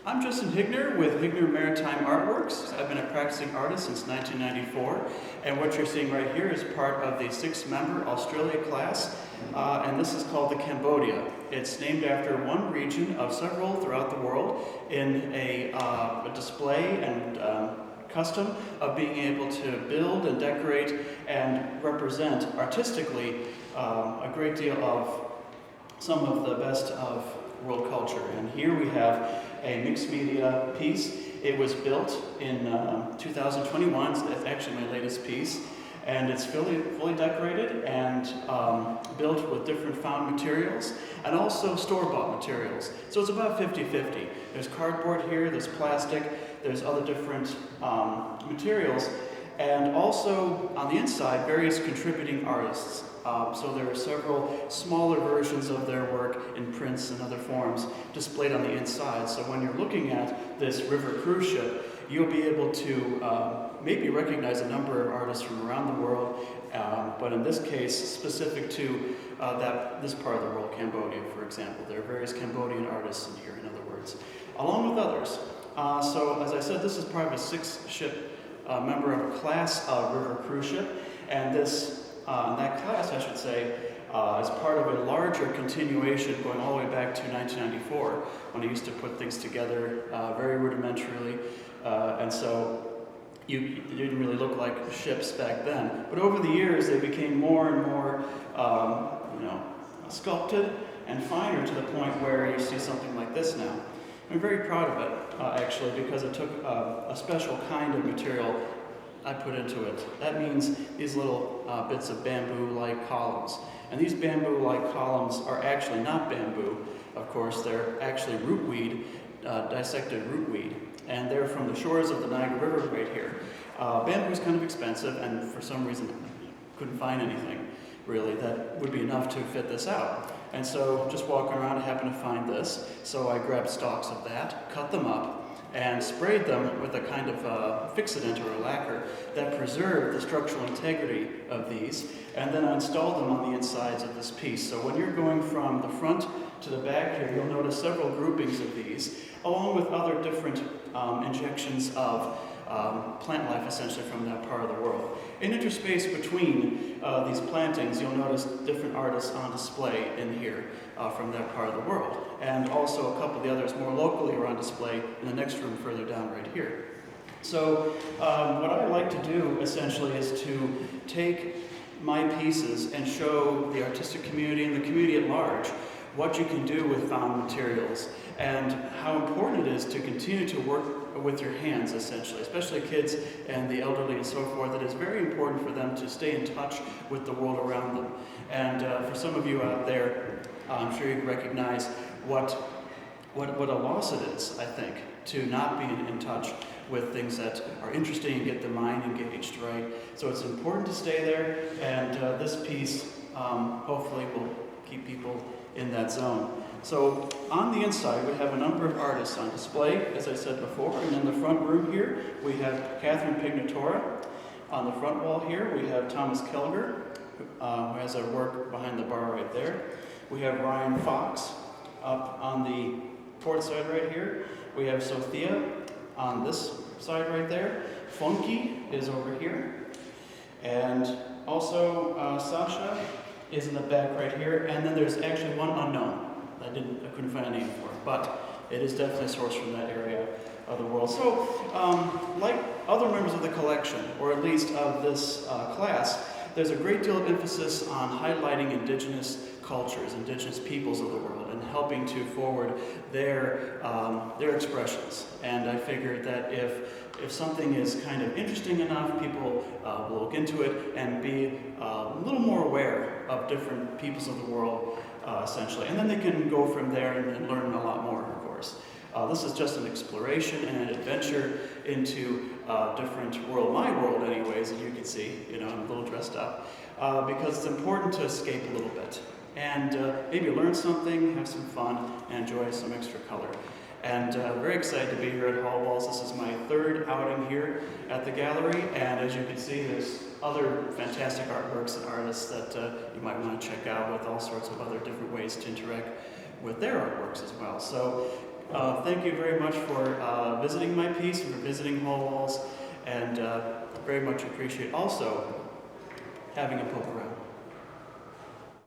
I'm Justin Higner with Higner Maritime Artworks. I've been a practicing artist since 1994, and what you're seeing right here is part of the 6-member Australia class, and this is called the Cambodia. It's named after one region of several throughout the world in a display and custom of being able to build and decorate and represent artistically a great deal of some of the best of world culture. And here we have a mixed media piece. It was built in 2021. It's actually my latest piece, and it's fully decorated and built with different found materials and also store-bought materials. So it's about 50-50. There's cardboard here, there's plastic, there's other different materials, and also on the inside, various contributing artists. So there are several smaller versions of their work in prints and other forms displayed on the inside. So when you're looking at this river cruise ship, you'll be able to maybe recognize a number of artists from around the world, but in this case, specific to this part of the world, Cambodia, for example. There are various Cambodian artists in here, in other words, along with others. So as I said, this is part of a 6-ship member of a class of river cruise ship, and that class, I should say, is part of a larger continuation going all the way back to 1994, when I used to put things together very rudimentarily, and so you didn't really look like ships back then. But over the years, they became more and more, sculpted and finer to the point where you see something like this now. I'm very proud of it, actually, because it took a special kind of material I put into it. That means these little bits of bamboo-like columns. And these bamboo-like columns are actually not bamboo, of course. They're actually rootweed, dissected rootweed. And they're from the shores of the Niagara River right here. Bamboo's kind of expensive, and for some reason couldn't find anything, really, that would be enough to fit this out. And so just walking around, I happened to find this. So I grabbed stalks of that, cut them up, and sprayed them with a kind of fixative or a lacquer that preserved the structural integrity of these, and then I installed them on the insides of this piece. So when you're going from the front to the back here, you'll notice several groupings of these, along with other different injections of plant life, essentially, from that part of the world. In interspace between these plantings, you'll notice different artists on display in here from that part of the world. And also a couple of the others more locally are on display in the next room further down right here. So what I like to do, essentially, is to take my pieces and show the artistic community and the community at large what you can do with found materials and how important it is to continue to work with your hands, essentially, especially kids and the elderly and so forth. It is very important for them to stay in touch with the world around them. And for some of you out there, I'm sure you recognize what a loss it is, I think, to not be in touch with things that are interesting and get the mind engaged, right? So it's important to stay there, and this piece hopefully will keep people in that zone. So on the inside, we have a number of artists on display, as I said before, and in the front room here, we have Catherine Pignatora. On the front wall here, we have Thomas Kelger, who has our work behind the bar right there. We have Ryan Fox up on the port side right here. We have Sophia on this side right there. Funky is over here. And also Sasha is in the back right here. And then there's actually one unknown. I couldn't find a name for it, but it is definitely a source from that area of the world. So, like other members of the collection, or at least of this class, there's a great deal of emphasis on highlighting indigenous cultures, indigenous peoples of the world, and helping to forward their expressions. And I figured that if something is kind of interesting enough, people will look into it and be a little more aware of different peoples of the world, essentially. And then they can go from there and learn a lot more, of course. This is just an exploration and an adventure into a different world, my world anyways, as you can see. I'm a little dressed up, because it's important to escape a little bit and maybe learn something, have some fun, and enjoy some extra color. And very excited to be here at Hallwalls. This is my 3rd outing here at the gallery, and as you can see, there's other fantastic artworks and artists that you might want to check out, with all sorts of other different ways to interact with their artworks as well. So Thank you very much for visiting my piece and for visiting Hallwalls, and very much appreciate also having a poke around.